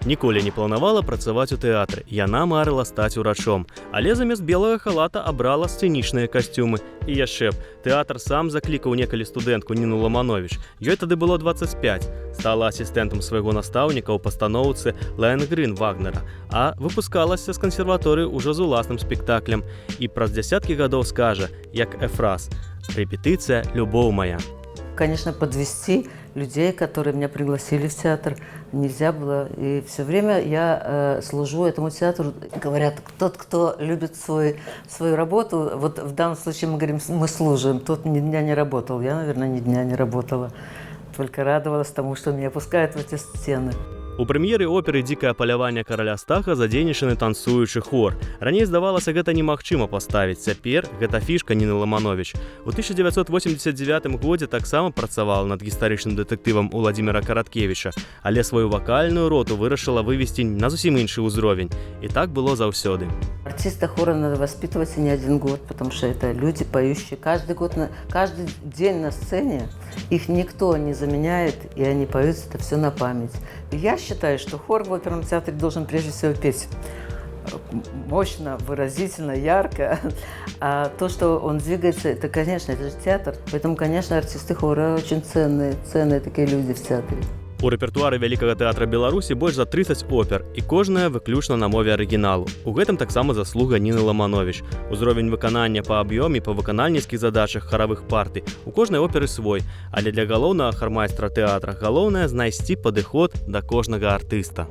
Ніколі не планавала працаваць у тэатры. Яна марыла стаць урачом. Але замест белага халата абрала сцэнічныя касцюмы. І яшчэ б, тэатр сам заклікаў некалі студэнтку Ніну Ламанович. Ёй тады было 25. Стала асістэнтам свайго настаўніка ў пастаноўцы «Lohengrin» Вагнера, а выпускалася з кансерваторыі ўжо з уласным спектаклем. І праз дзясяткі гадоў скажа, як Эфраз: «Репетиция – любовь моя». Конечно, подвести людей, которые меня пригласили в театр, нельзя было. И все время я служу этому театру. Говорят, тот, кто любит свою работу, вот в данном случае мы говорим, мы служим, тот ни дня не работал. Я, наверное, ни дня не работала. Только радовалась тому, что меня пускают в эти сцены. У прэм'еры оперы «Дзікае паляванне караля Стаха» задзейнічаны танцуючы хор. Раней здавалася, гэта немагчыма паставіць. Цяпер гэта фішка Ніны Ламанович. У 1989 годзе таксама працавала над гістарычным дэтэктывам Уладзіміра Караткевіча, але сваю вакальную роту вырашыла вывесці на зусім іншы ўзровень. И так было заўсёды. Артиста хора надо воспитывать не один год, потому что это люди, поющие каждый день на сцене. Их никто не заменяет, и они поют это все на память. И я считаю, что хор в оперном театре должен прежде всего петь мощно, выразительно, ярко. А то, что он двигается, это, конечно, это же театр. Поэтому, конечно, артисты хора очень ценные такие люди в театре. У рэпертуары Вялікага тэатра Беларусі больш за 30 опер, і кожная выключна на мове арыгіналу. У гэтым таксама заслуга Ніны Ламанович. Узровень выканання па аб'ёме, па выканальніцкіх задачах харавых партый у кожнай оперы свой, але для галоўнага хармайстра тэатра галоўнае знайсці падыход да кожнага артыста.